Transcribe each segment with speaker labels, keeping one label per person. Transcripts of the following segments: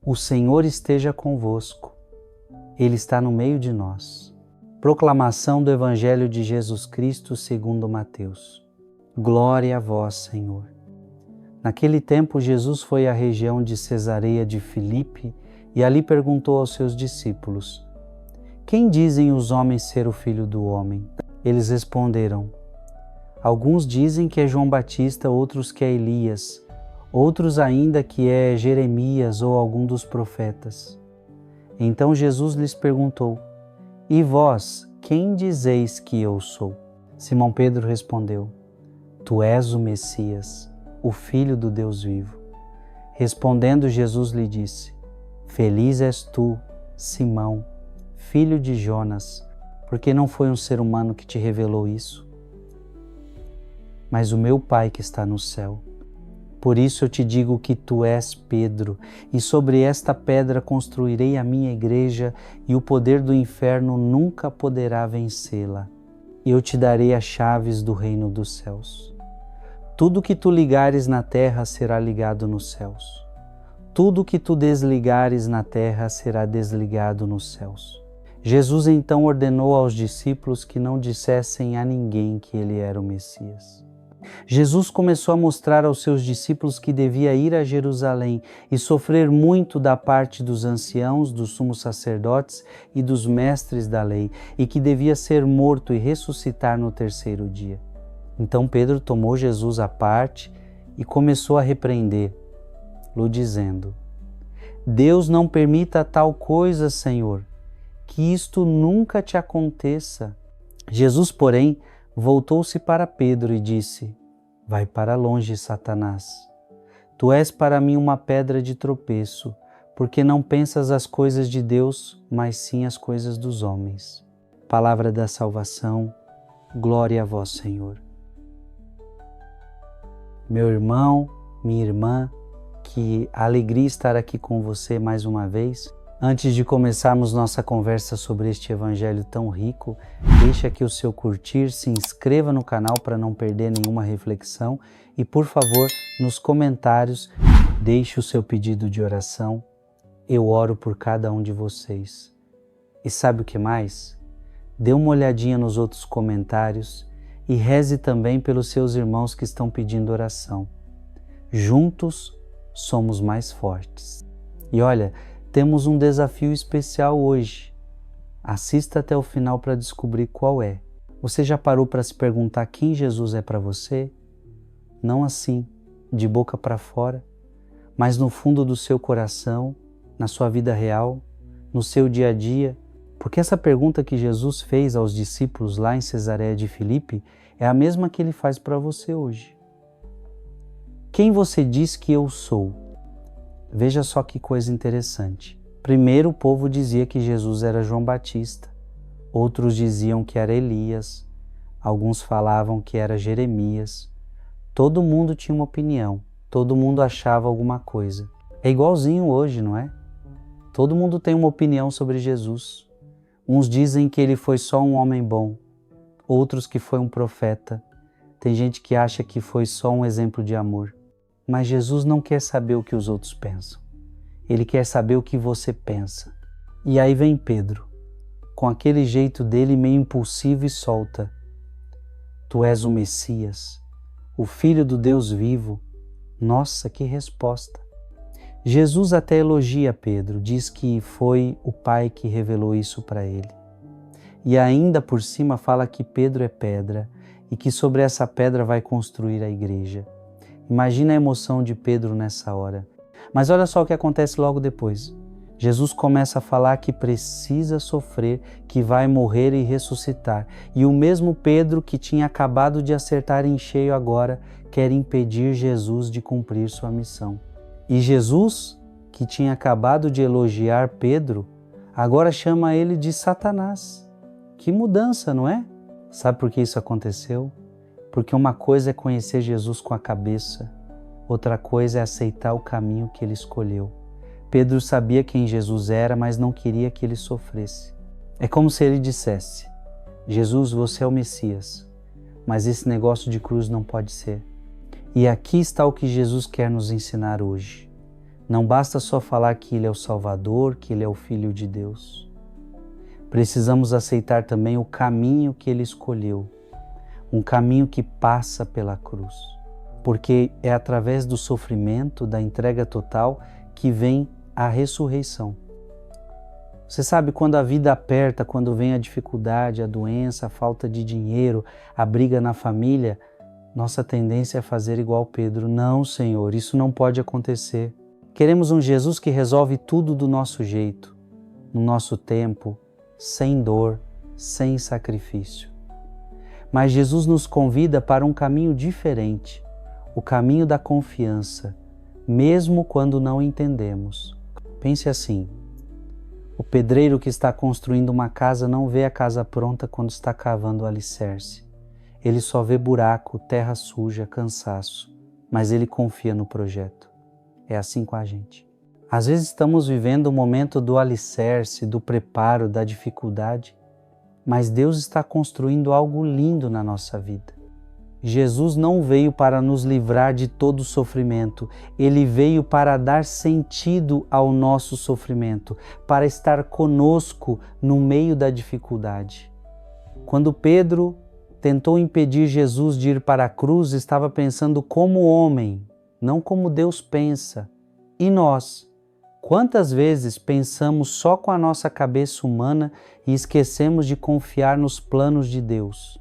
Speaker 1: O Senhor esteja convosco. Ele está no meio de nós. Proclamação do Evangelho de Jesus Cristo segundo Mateus. Glória a vós, Senhor. Naquele tempo, Jesus foi à região de Cesareia de Filipe e ali perguntou aos seus discípulos: Quem dizem os homens ser o Filho do Homem? Eles responderam: Alguns dizem que é João Batista, outros que é Elias, outros ainda que é Jeremias ou algum dos profetas. Então Jesus lhes perguntou: E vós, quem dizeis que eu sou? Simão Pedro respondeu: Tu és o Messias, o Filho do Deus vivo. Respondendo, Jesus lhe disse: Feliz és tu, Simão, filho de Jonas, porque não foi um ser humano que te revelou isso, mas o meu Pai que está no céu. Por isso eu te digo que tu és Pedro, e sobre esta pedra construirei a minha igreja, e o poder do inferno nunca poderá vencê-la. E eu te darei as chaves do reino dos céus. Tudo que tu ligares na terra será ligado nos céus. Tudo que tu desligares na terra será desligado nos céus. Jesus então ordenou aos discípulos que não dissessem a ninguém que ele era o Messias. Jesus começou a mostrar aos seus discípulos que devia ir a Jerusalém e sofrer muito da parte dos anciãos, dos sumos sacerdotes e dos mestres da lei, e que devia ser morto e ressuscitar no terceiro dia. Então Pedro tomou Jesus à parte e começou a repreendê-lo, dizendo: Deus não permita tal coisa, Senhor, que isto nunca te aconteça. Jesus, porém, voltou-se para Pedro e disse: Vai para longe, Satanás. Tu és para mim uma pedra de tropeço, porque não pensas as coisas de Deus, mas sim as coisas dos homens. Palavra da salvação, glória a vós, Senhor. Meu irmão, minha irmã, que alegria estar aqui com você mais uma vez. Antes de começarmos nossa conversa sobre este evangelho tão rico, deixe aqui o seu curtir, se inscreva no canal para não perder nenhuma reflexão e, por favor, nos comentários, deixe o seu pedido de oração. Eu oro por cada um de vocês. E sabe o que mais? Dê uma olhadinha nos outros comentários e reze também pelos seus irmãos que estão pedindo oração. Juntos somos mais fortes. E olha, temos um desafio especial hoje. Assista até o final para descobrir qual é. Você já parou para se perguntar quem Jesus é para você? Não assim, de boca para fora, mas no fundo do seu coração, na sua vida real, no seu dia a dia. Porque essa pergunta que Jesus fez aos discípulos lá em Cesareia de Filipe é a mesma que ele faz para você hoje. Quem você diz que eu sou? Veja só que coisa interessante. Primeiro o povo dizia que Jesus era João Batista, outros diziam que era Elias, alguns falavam que era Jeremias. Todo mundo tinha uma opinião, todo mundo achava alguma coisa. É igualzinho hoje, não é? Todo mundo tem uma opinião sobre Jesus. Uns dizem que ele foi só um homem bom, outros que foi um profeta. Tem gente que acha que foi só um exemplo de amor. Mas Jesus não quer saber o que os outros pensam. Ele quer saber o que você pensa. E aí vem Pedro, com aquele jeito dele meio impulsivo e solta: Tu és o Messias, o Filho do Deus vivo. Nossa, que resposta! Jesus até elogia Pedro, diz que foi o Pai que revelou isso para ele. E ainda por cima fala que Pedro é pedra e que sobre essa pedra vai construir a igreja. Imagina a emoção de Pedro nessa hora. Mas olha só o que acontece logo depois. Jesus começa a falar que precisa sofrer, que vai morrer e ressuscitar. E o mesmo Pedro que tinha acabado de acertar em cheio agora, quer impedir Jesus de cumprir sua missão. E Jesus, que tinha acabado de elogiar Pedro, agora chama ele de Satanás. Que mudança, não é? Sabe por que isso aconteceu? Porque uma coisa é conhecer Jesus com a cabeça, outra coisa é aceitar o caminho que ele escolheu. Pedro sabia quem Jesus era, mas não queria que ele sofresse. É como se ele dissesse: Jesus, você é o Messias, mas esse negócio de cruz não pode ser. E aqui está o que Jesus quer nos ensinar hoje. Não basta só falar que Ele é o Salvador, que Ele é o Filho de Deus. Precisamos aceitar também o caminho que Ele escolheu, um caminho que passa pela cruz, porque é através do sofrimento, da entrega total, que vem a ressurreição. Você sabe, quando a vida aperta, quando vem a dificuldade, a doença, a falta de dinheiro, a briga na família, nossa tendência é fazer igual Pedro. Não, Senhor, isso não pode acontecer. Queremos um Jesus que resolve tudo do nosso jeito, no nosso tempo, sem dor, sem sacrifício. Mas Jesus nos convida para um caminho diferente, o caminho da confiança, mesmo quando não entendemos. Pense assim: o pedreiro que está construindo uma casa não vê a casa pronta quando está cavando o alicerce. Ele só vê buraco, terra suja, cansaço, mas ele confia no projeto. É assim com a gente. Às vezes estamos vivendo o momento do alicerce, do preparo, da dificuldade, mas Deus está construindo algo lindo na nossa vida. Jesus não veio para nos livrar de todo sofrimento, Ele veio para dar sentido ao nosso sofrimento, para estar conosco no meio da dificuldade. Quando Pedro tentou impedir Jesus de ir para a cruz, estava pensando como homem, não como Deus pensa. E nós? Quantas vezes pensamos só com a nossa cabeça humana e esquecemos de confiar nos planos de Deus?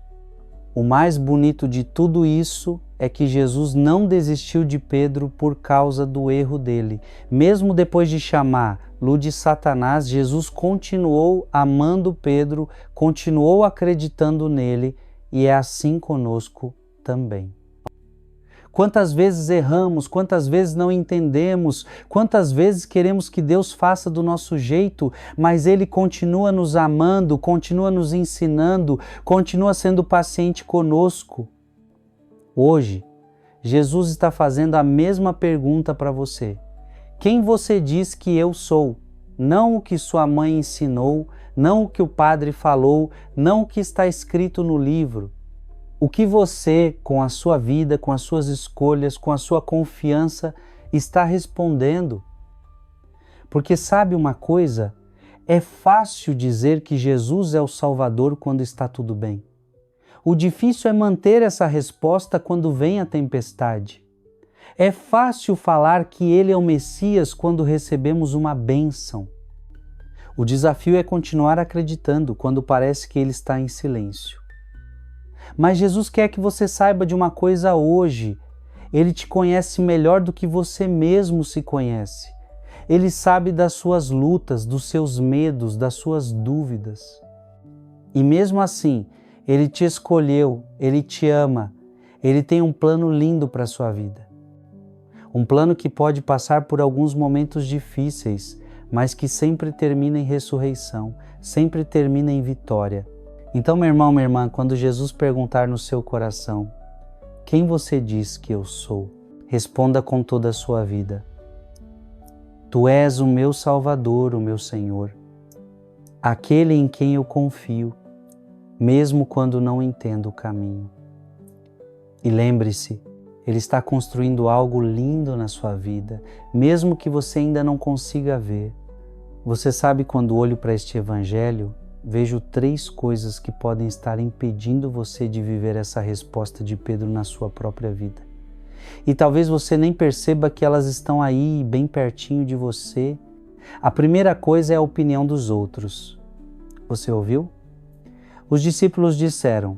Speaker 1: O mais bonito de tudo isso é que Jesus não desistiu de Pedro por causa do erro dele. Mesmo depois de chamá-lo de Satanás, Jesus continuou amando Pedro, continuou acreditando nele, e é assim conosco também. Quantas vezes erramos, quantas vezes não entendemos, quantas vezes queremos que Deus faça do nosso jeito, mas Ele continua nos amando, continua nos ensinando, continua sendo paciente conosco. Hoje, Jesus está fazendo a mesma pergunta para você. Quem você diz que eu sou? Não o que sua mãe ensinou, não o que o padre falou, não o que está escrito no livro. O que você, com a sua vida, com as suas escolhas, com a sua confiança, está respondendo? Porque sabe uma coisa? É fácil dizer que Jesus é o Salvador quando está tudo bem. O difícil é manter essa resposta quando vem a tempestade. É fácil falar que Ele é o Messias quando recebemos uma bênção. O desafio é continuar acreditando quando parece que Ele está em silêncio. Mas Jesus quer que você saiba de uma coisa hoje. Ele te conhece melhor do que você mesmo se conhece. Ele sabe das suas lutas, dos seus medos, das suas dúvidas. E mesmo assim, Ele te escolheu, Ele te ama, Ele tem um plano lindo para a sua vida. Um plano que pode passar por alguns momentos difíceis, mas que sempre termina em ressurreição, sempre termina em vitória. Então, meu irmão, minha irmã, quando Jesus perguntar no seu coração: quem você diz que eu sou? Responda com toda a sua vida: Tu és o meu Salvador, o meu Senhor, aquele em quem eu confio, mesmo quando não entendo o caminho. E lembre-se, Ele está construindo algo lindo na sua vida, mesmo que você ainda não consiga ver. Você sabe, quando olho para este Evangelho, vejo 3 coisas que podem estar impedindo você de viver essa resposta de Pedro na sua própria vida. E talvez você nem perceba que elas estão aí, bem pertinho de você. A primeira coisa é a opinião dos outros. Você ouviu? Os discípulos disseram: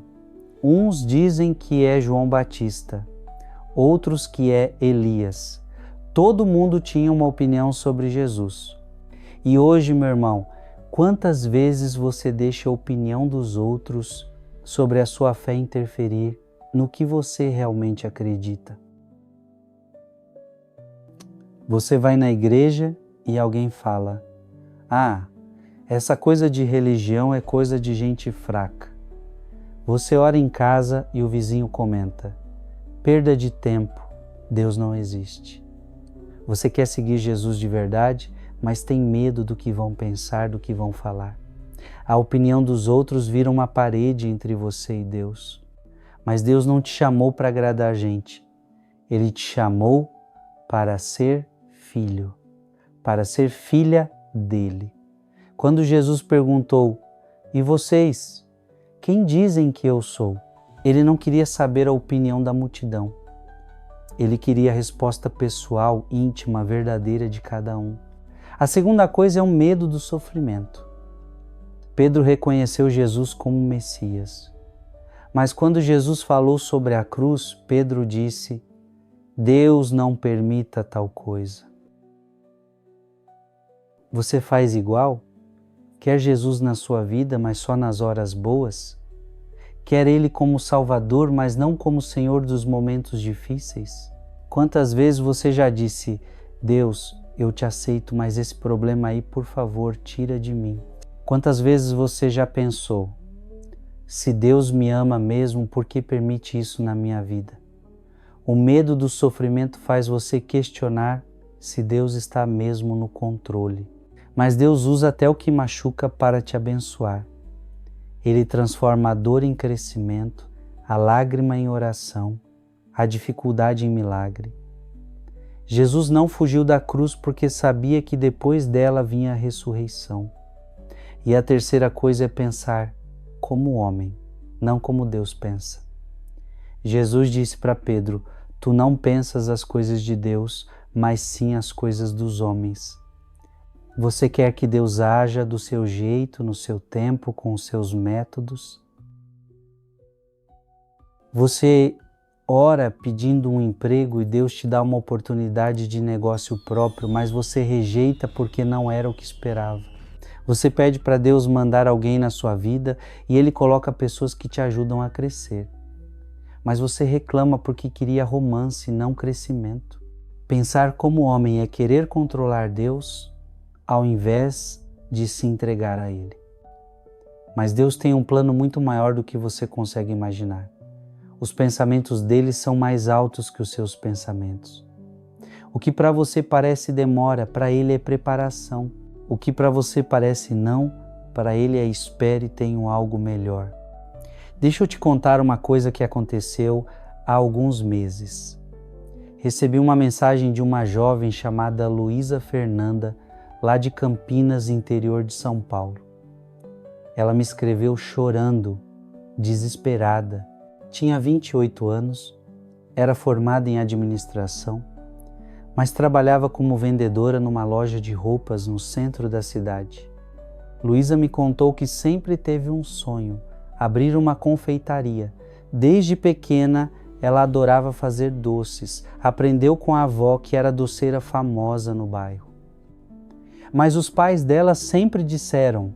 Speaker 1: uns dizem que é João Batista, outros que é Elias. Todo mundo tinha uma opinião sobre Jesus. E hoje, meu irmão, quantas vezes você deixa a opinião dos outros sobre a sua fé interferir no que você realmente acredita? Você vai na igreja e alguém fala: ah, essa coisa de religião é coisa de gente fraca. Você ora em casa e o vizinho comenta: perda de tempo, Deus não existe. Você quer seguir Jesus de verdade, mas tem medo do que vão pensar, do que vão falar. A opinião dos outros vira uma parede entre você e Deus. Mas Deus não te chamou para agradar a gente. Ele te chamou para ser filho. para ser filha dele. Quando Jesus perguntou: "E vocês, quem dizem que eu sou?", ele não queria saber a opinião da multidão. Ele queria a resposta pessoal, íntima, verdadeira de cada um. A segunda coisa é o medo do sofrimento. Pedro reconheceu Jesus como Messias. Mas quando Jesus falou sobre a cruz, Pedro disse: "Deus não permita tal coisa". Você faz igual? Quer Jesus na sua vida, mas só nas horas boas? Quer Ele como Salvador, mas não como Senhor dos momentos difíceis? Quantas vezes você já disse: "Deus, eu te aceito, mas esse problema aí, por favor, tira de mim"? Quantas vezes você já pensou: "Se Deus me ama mesmo, por que permite isso na minha vida?" O medo do sofrimento faz você questionar se Deus está mesmo no controle. Mas Deus usa até o que machuca para te abençoar. Ele transforma a dor em crescimento, a lágrima em oração, a dificuldade em milagre. Jesus não fugiu da cruz porque sabia que depois dela vinha a ressurreição. E a terceira coisa é pensar como homem, não como Deus pensa. Jesus disse para Pedro: "Tu não pensas as coisas de Deus, mas sim as coisas dos homens". Você quer que Deus haja do seu jeito, no seu tempo, com os seus métodos? Você ora pedindo um emprego e Deus te dá uma oportunidade de negócio próprio, mas você rejeita porque não era o que esperava. Você pede para Deus mandar alguém na sua vida e Ele coloca pessoas que te ajudam a crescer. Mas você reclama porque queria romance, não crescimento. Pensar como homem é querer controlar Deus ao invés de se entregar a Ele. Mas Deus tem um plano muito maior do que você consegue imaginar. Os pensamentos dele são mais altos que os seus pensamentos. O que para você parece demora, para Ele é preparação. O que para você parece não, para Ele é espere e tenho algo melhor. Deixa eu te contar uma coisa que aconteceu há alguns meses. Recebi uma mensagem de uma jovem chamada Luísa Fernanda, lá de Campinas, interior de São Paulo. Ela me escreveu chorando, desesperada. Tinha 28 anos, era formada em administração, mas trabalhava como vendedora numa loja de roupas no centro da cidade. Luísa me contou que sempre teve um sonho, abrir uma confeitaria. Desde pequena, ela adorava fazer doces, aprendeu com a avó que era doceira famosa no bairro. Mas os pais dela sempre disseram: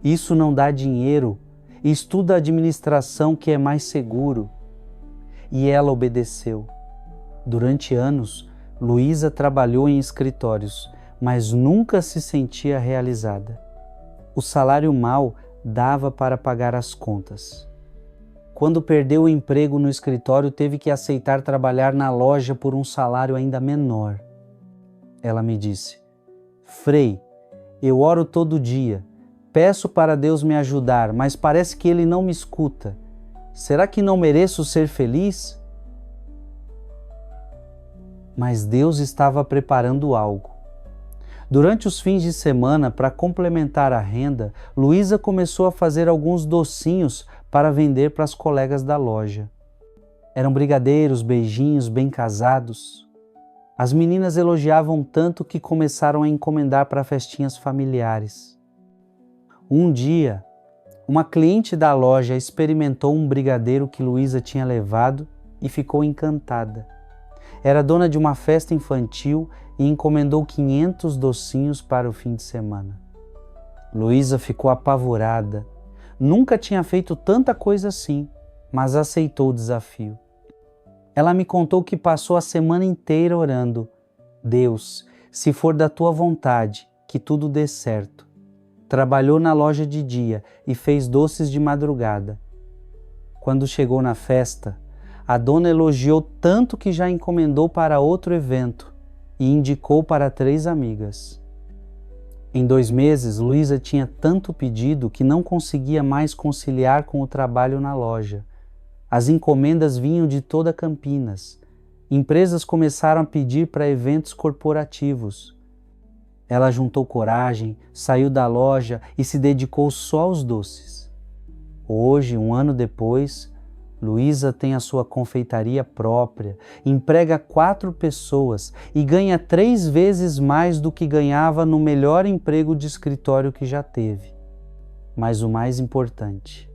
Speaker 1: "Isso não dá dinheiro, estuda administração que é mais seguro". E ela obedeceu. Durante anos, Luísa trabalhou em escritórios, mas nunca se sentia realizada. O salário mal dava para pagar as contas. Quando perdeu o emprego no escritório, teve que aceitar trabalhar na loja por um salário ainda menor. Ela me disse: "Frei, eu oro todo dia, peço para Deus me ajudar, mas parece que Ele não me escuta. Será que não mereço ser feliz?" Mas Deus estava preparando algo. Durante os fins de semana, para complementar a renda, Luísa começou a fazer alguns docinhos para vender para as colegas da loja. Eram brigadeiros, beijinhos, bem casados. As meninas elogiavam tanto que começaram a encomendar para festinhas familiares. Um dia, uma cliente da loja experimentou um brigadeiro que Luísa tinha levado e ficou encantada. Era dona de uma festa infantil e encomendou 500 docinhos para o fim de semana. Luísa ficou apavorada. Nunca tinha feito tanta coisa assim, mas aceitou o desafio. Ela me contou que passou a semana inteira orando: "Deus, se for da tua vontade, que tudo dê certo". Trabalhou na loja de dia e fez doces de madrugada. Quando chegou na festa, a dona elogiou tanto que já encomendou para outro evento e indicou para 3 amigas. Em 2 meses, Luísa tinha tanto pedido que não conseguia mais conciliar com o trabalho na loja. As encomendas vinham de toda Campinas. Empresas começaram a pedir para eventos corporativos. Ela juntou coragem, saiu da loja e se dedicou só aos doces. Hoje, um ano depois, Luísa tem a sua confeitaria própria, emprega 4 pessoas e ganha 3 vezes mais do que ganhava no melhor emprego de escritório que já teve. Mas o mais importante,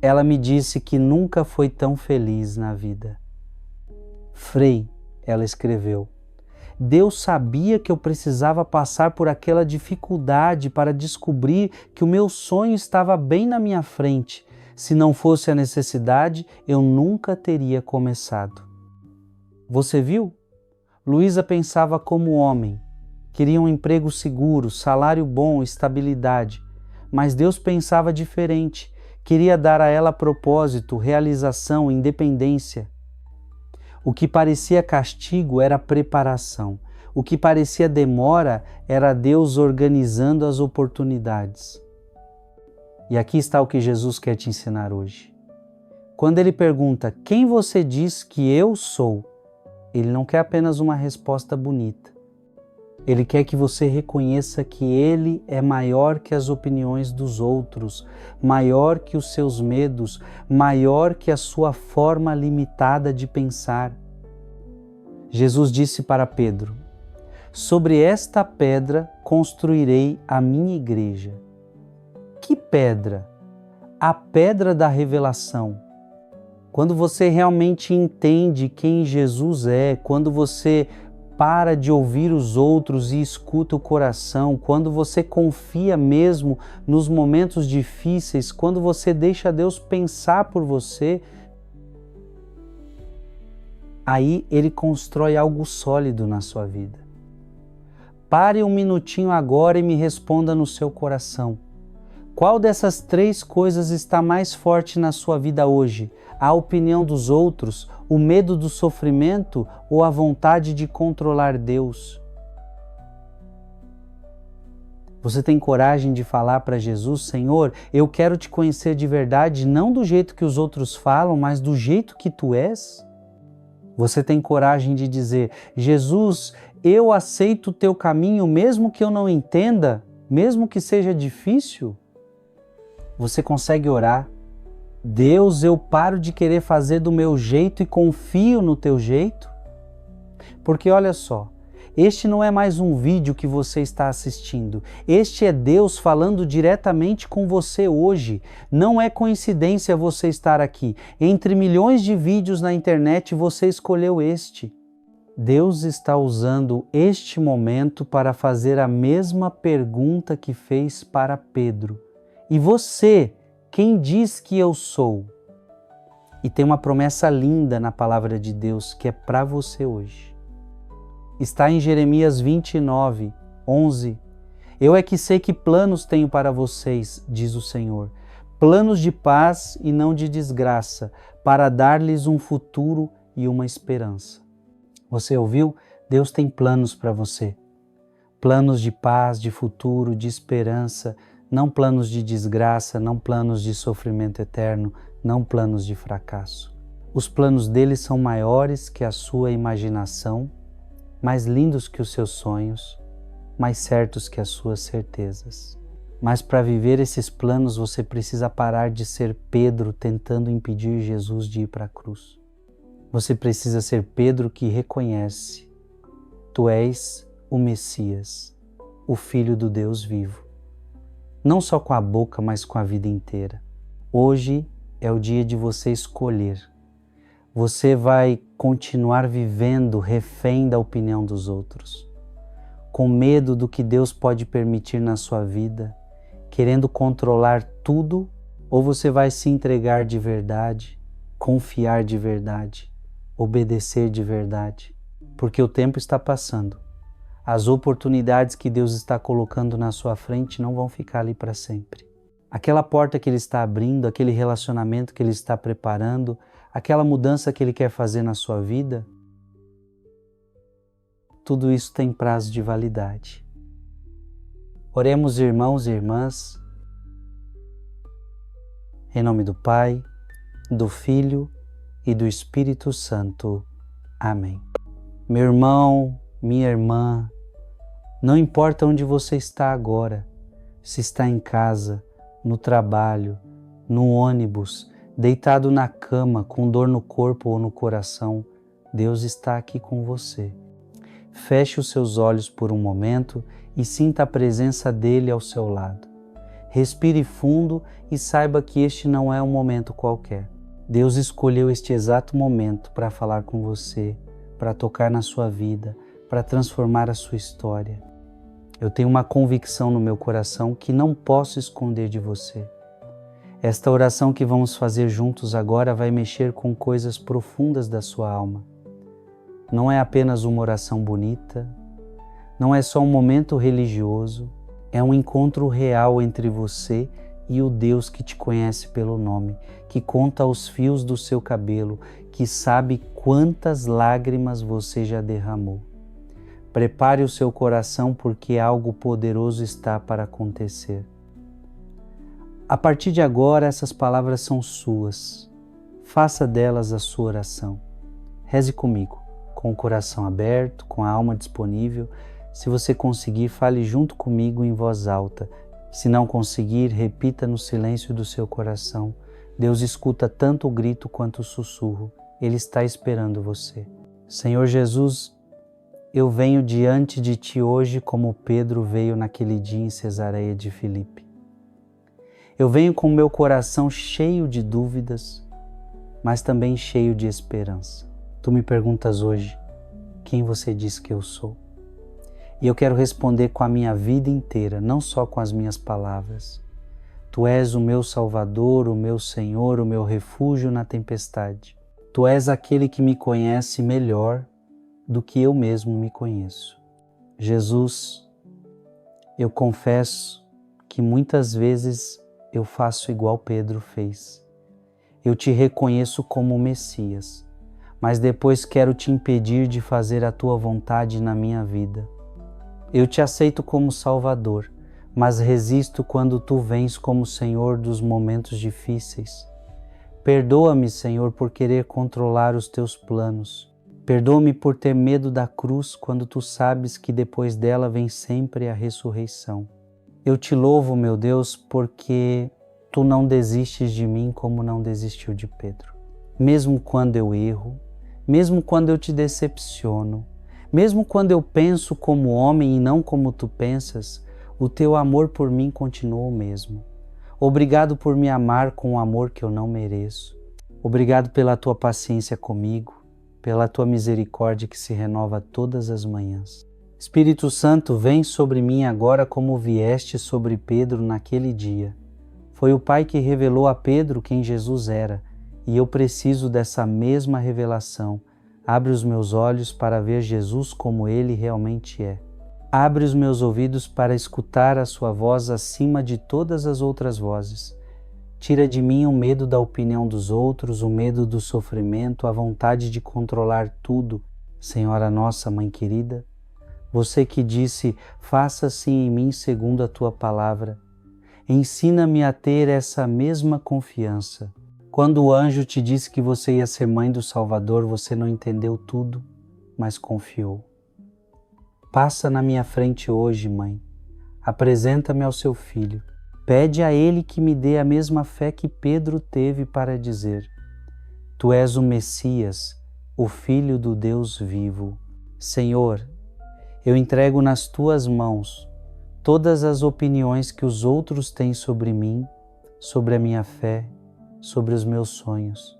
Speaker 1: ela me disse que nunca foi tão feliz na vida. Frei, ela escreveu, Deus sabia que eu precisava passar por aquela dificuldade para descobrir que o meu sonho estava bem na minha frente. Se não fosse a necessidade, eu nunca teria começado. Você viu? Luísa pensava como homem. Queria um emprego seguro, salário bom, estabilidade. Mas Deus pensava diferente. Queria dar a ela propósito, realização, independência. O que parecia castigo era preparação. O que parecia demora era Deus organizando as oportunidades. E aqui está o que Jesus quer te ensinar hoje. Quando Ele pergunta, quem você diz que eu sou? Ele não quer apenas uma resposta bonita. Ele quer que você reconheça que Ele é maior que as opiniões dos outros, maior que os seus medos, maior que a sua forma limitada de pensar. Jesus disse para Pedro, sobre esta pedra construirei a minha igreja. Que pedra? A pedra da revelação. Quando você realmente entende quem Jesus é, quando você para de ouvir os outros e escuta o coração, quando você confia mesmo nos momentos difíceis, quando você deixa Deus pensar por você, aí Ele constrói algo sólido na sua vida. Pare um minutinho agora e me responda no seu coração. Qual dessas 3 coisas está mais forte na sua vida hoje? A opinião dos outros, o medo do sofrimento ou a vontade de controlar Deus? Você tem coragem de falar para Jesus, Senhor, eu quero te conhecer de verdade, não do jeito que os outros falam, mas do jeito que tu és? Você tem coragem de dizer, Jesus, eu aceito o teu caminho mesmo que eu não entenda, mesmo que seja difícil? Você consegue orar? Deus, eu paro de querer fazer do meu jeito e confio no teu jeito? Porque olha só, este não é mais um vídeo que você está assistindo. Este é Deus falando diretamente com você hoje. Não é coincidência você estar aqui. Entre milhões de vídeos na internet, você escolheu este. Deus está usando este momento para fazer a mesma pergunta que fez para Pedro. E você, quem diz que eu sou? E tem uma promessa linda na palavra de Deus que é para você hoje. Está em Jeremias 29, 11. Eu é que sei que planos tenho para vocês, diz o Senhor. Planos de paz e não de desgraça, para dar-lhes um futuro e uma esperança. Você ouviu? Deus tem planos para você. Planos de paz, de futuro, de esperança, não planos de desgraça, não planos de sofrimento eterno, não planos de fracasso. Os planos dele são maiores que a sua imaginação, mais lindos que os seus sonhos, mais certos que as suas certezas. Mas para viver esses planos você precisa parar de ser Pedro tentando impedir Jesus de ir para a cruz. Você precisa ser Pedro que reconhece: tu és o Messias, o Filho do Deus vivo. Não só com a boca, mas com a vida inteira. Hoje é o dia de você escolher. Você vai continuar vivendo refém da opinião dos outros, com medo do que Deus pode permitir na sua vida, querendo controlar tudo, ou você vai se entregar de verdade, confiar de verdade, obedecer de verdade, porque o tempo está passando. As oportunidades que Deus está colocando na sua frente não vão ficar ali para sempre. Aquela porta que Ele está abrindo, aquele relacionamento que Ele está preparando, aquela mudança que Ele quer fazer na sua vida, tudo isso tem prazo de validade. Oremos, irmãos e irmãs, em nome do Pai, do Filho e do Espírito Santo. Amém. Meu irmão, minha irmã, Não importa onde você está agora, se está em casa, no trabalho, no ônibus, deitado na cama, com dor no corpo ou no coração, Deus está aqui com você. Feche os seus olhos por um momento e sinta a presença dele ao seu lado. Respire fundo e saiba que este não é um momento qualquer. Deus escolheu este exato momento para falar com você, para tocar na sua vida, para transformar a sua história. Eu tenho uma convicção no meu coração que não posso esconder de você. Esta oração que vamos fazer juntos agora vai mexer com coisas profundas da sua alma. Não é apenas uma oração bonita, não é só um momento religioso, é um encontro real entre você e o Deus que te conhece pelo nome, que conta os fios do seu cabelo, que sabe quantas lágrimas você já derramou. Prepare o seu coração porque algo poderoso está para acontecer. A partir de agora, essas palavras são suas. Faça delas a sua oração. Reze comigo, com o coração aberto, com a alma disponível. Se você conseguir, fale junto comigo em voz alta. Se não conseguir, repita no silêncio do seu coração. Deus escuta tanto o grito quanto o sussurro. Ele está esperando você. Senhor Jesus, eu venho diante de Ti hoje como Pedro veio naquele dia em Cesareia de Filipe. Eu venho com meu coração cheio de dúvidas, mas também cheio de esperança. Tu me perguntas hoje, quem você diz que eu sou? E eu quero responder com a minha vida inteira, não só com as minhas palavras. Tu és o meu Salvador, o meu Senhor, o meu refúgio na tempestade. Tu és aquele que me conhece melhor do que eu mesmo me conheço. Jesus, eu confesso que muitas vezes eu faço igual Pedro fez. Eu te reconheço como o Messias, mas depois quero te impedir de fazer a tua vontade na minha vida. Eu te aceito como Salvador, mas resisto quando tu vens como Senhor dos momentos difíceis. Perdoa-me, Senhor, por querer controlar os teus planos. Perdoa-me por ter medo da cruz quando tu sabes que depois dela vem sempre a ressurreição. Eu te louvo, meu Deus, porque tu não desistes de mim como não desistiu de Pedro. Mesmo quando eu erro, mesmo quando eu te decepciono, mesmo quando eu penso como homem e não como tu pensas, o teu amor por mim continua o mesmo. Obrigado por me amar com um amor que eu não mereço. Obrigado pela tua paciência comigo, pela tua misericórdia que se renova todas as manhãs. Espírito Santo, vem sobre mim agora como vieste sobre Pedro naquele dia. Foi o Pai que revelou a Pedro quem Jesus era, e eu preciso dessa mesma revelação. Abre os meus olhos para ver Jesus como Ele realmente é. Abre os meus ouvidos para escutar a sua voz acima de todas as outras vozes. Tira de mim o medo da opinião dos outros, o medo do sofrimento, a vontade de controlar tudo. Senhora nossa, Mãe querida, você que disse, faça-se em mim segundo a tua palavra, ensina-me a ter essa mesma confiança. Quando o anjo te disse que você ia ser mãe do Salvador, você não entendeu tudo, mas confiou. Passa na minha frente hoje, Mãe. Apresenta-me ao seu filho. Pede a ele que me dê a mesma fé que Pedro teve para dizer: Tu és o Messias, o Filho do Deus vivo. Senhor, eu entrego nas tuas mãos todas as opiniões que os outros têm sobre mim, sobre a minha fé, sobre os meus sonhos.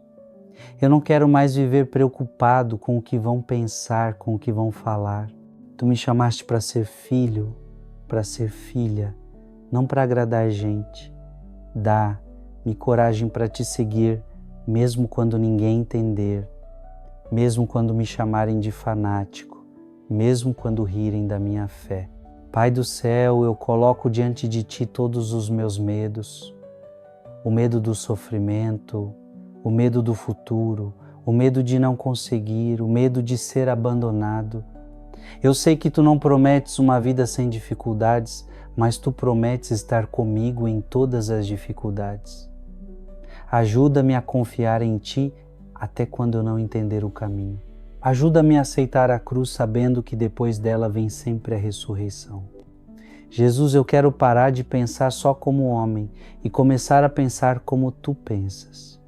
Speaker 1: Eu não quero mais viver preocupado com o que vão pensar, com o que vão falar. Tu me chamaste para ser filho, para ser filha, não para agradar gente. Dá-me coragem para te seguir, mesmo quando ninguém entender, mesmo quando me chamarem de fanático, mesmo quando rirem da minha fé. Pai do céu, eu coloco diante de Ti todos os meus medos, o medo do sofrimento, o medo do futuro, o medo de não conseguir, o medo de ser abandonado. Eu sei que Tu não prometes uma vida sem dificuldades, mas Tu prometes estar comigo em todas as dificuldades. Ajuda-me a confiar em Ti até quando eu não entender o caminho. Ajuda-me a aceitar a cruz sabendo que depois dela vem sempre a ressurreição. Jesus, eu quero parar de pensar só como homem e começar a pensar como tu pensas.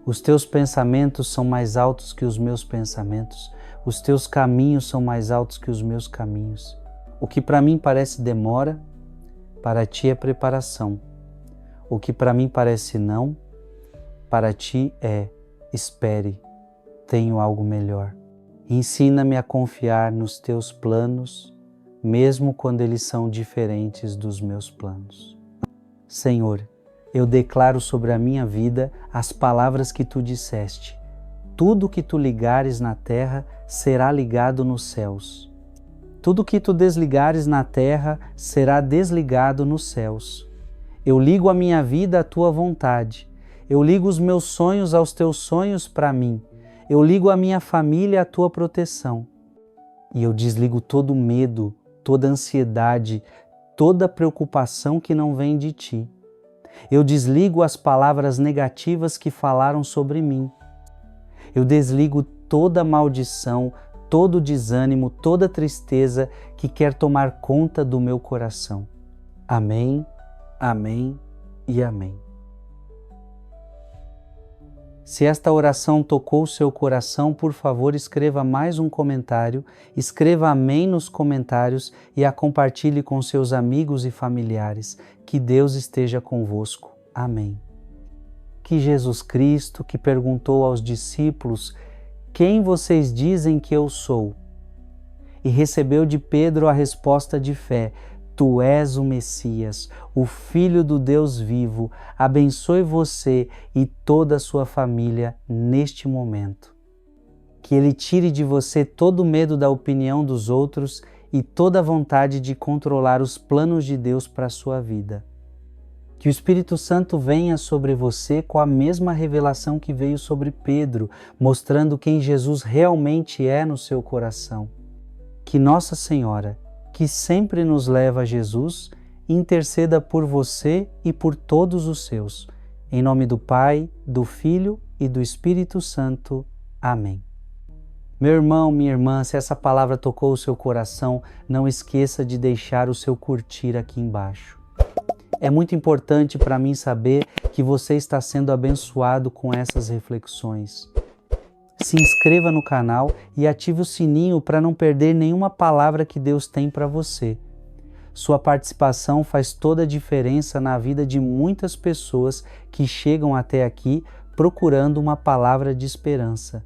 Speaker 1: Os teus pensamentos são mais altos que os meus pensamentos. Os teus caminhos são mais altos que os meus caminhos. O que para mim parece demora, para ti é preparação. O que para mim parece não, para ti é espere, tenho algo melhor. Ensina-me a confiar nos teus planos, mesmo quando eles são diferentes dos meus planos. Senhor, eu declaro sobre a minha vida as palavras que tu disseste. Tudo que tu ligares na terra será ligado nos céus. Tudo que tu desligares na terra será desligado nos céus. Eu ligo a minha vida à tua vontade. Eu ligo os meus sonhos aos teus sonhos para mim. Eu ligo a minha família à tua proteção. E eu desligo todo medo, toda ansiedade, toda preocupação que não vem de ti. Eu desligo as palavras negativas que falaram sobre mim. Eu desligo toda maldição, todo desânimo, toda tristeza que quer tomar conta do meu coração. Amém, amém e amém. Se esta oração tocou o seu coração, por favor, escreva mais um comentário, escreva amém nos comentários e a compartilhe com seus amigos e familiares. Que Deus esteja convosco. Amém. Que Jesus Cristo, que perguntou aos discípulos, quem vocês dizem que eu sou? E recebeu de Pedro a resposta de fé, tu és o Messias, o Filho do Deus vivo, abençoe você e toda a sua família neste momento. Que Ele tire de você todo o medo da opinião dos outros e toda a vontade de controlar os planos de Deus para a sua vida. Que o Espírito Santo venha sobre você com a mesma revelação que veio sobre Pedro, mostrando quem Jesus realmente é no seu coração. Que Nossa Senhora, que sempre nos leva a Jesus, interceda por você e por todos os seus. Em nome do Pai, do Filho e do Espírito Santo. Amém. Meu irmão, minha irmã, se essa palavra tocou o seu coração, não esqueça de deixar o seu curtir aqui embaixo. É muito importante para mim saber que você está sendo abençoado com essas reflexões. Se inscreva no canal e ative o sininho para não perder nenhuma palavra que Deus tem para você. Sua participação faz toda a diferença na vida de muitas pessoas que chegam até aqui procurando uma palavra de esperança.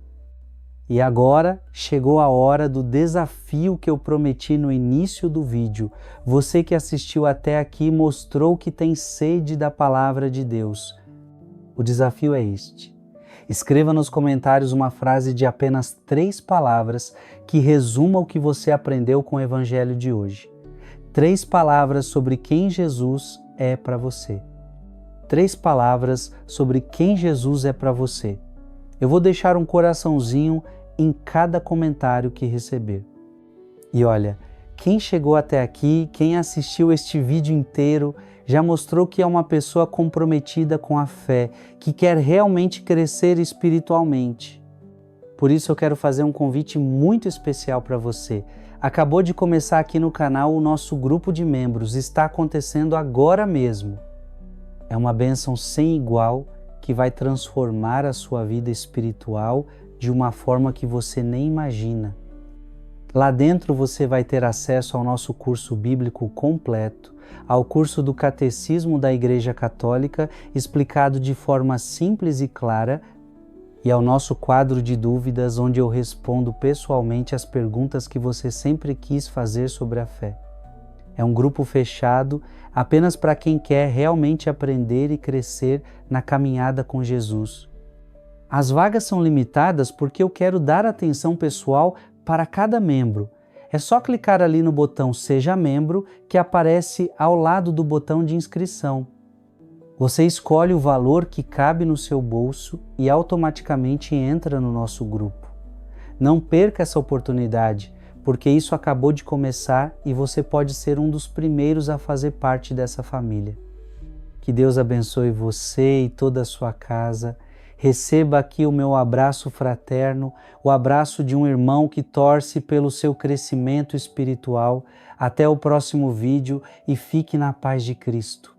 Speaker 1: E agora chegou a hora do desafio que eu prometi no início do vídeo. Você que assistiu até aqui mostrou que tem sede da palavra de Deus. O desafio é este. Escreva nos comentários uma frase de apenas 3 palavras que resuma o que você aprendeu com o Evangelho de hoje. 3 palavras sobre quem Jesus é para você. 3 palavras sobre quem Jesus é para você. Eu vou deixar um coraçãozinho em cada comentário que receber. E olha, quem chegou até aqui, quem assistiu este vídeo inteiro, já mostrou que é uma pessoa comprometida com a fé, que quer realmente crescer espiritualmente. Por isso eu quero fazer um convite muito especial para você. Acabou de começar aqui no canal o nosso grupo de membros, está acontecendo agora mesmo. É uma bênção sem igual que vai transformar a sua vida espiritual de uma forma que você nem imagina. Lá dentro você vai ter acesso ao nosso curso bíblico completo, ao curso do Catecismo da Igreja Católica, explicado de forma simples e clara, e ao nosso quadro de dúvidas, onde eu respondo pessoalmente as perguntas que você sempre quis fazer sobre a fé. É um grupo fechado apenas para quem quer realmente aprender e crescer na caminhada com Jesus. As vagas são limitadas porque eu quero dar atenção pessoal para cada membro. É só clicar ali no botão Seja Membro que aparece ao lado do botão de inscrição. Você escolhe o valor que cabe no seu bolso e automaticamente entra no nosso grupo. Não perca essa oportunidade, porque isso acabou de começar e você pode ser um dos primeiros a fazer parte dessa família. Que Deus abençoe você e toda a sua casa Receba aqui o meu abraço fraterno, o abraço de um irmão que torce pelo seu crescimento espiritual. Até o próximo vídeo e fique na paz de Cristo.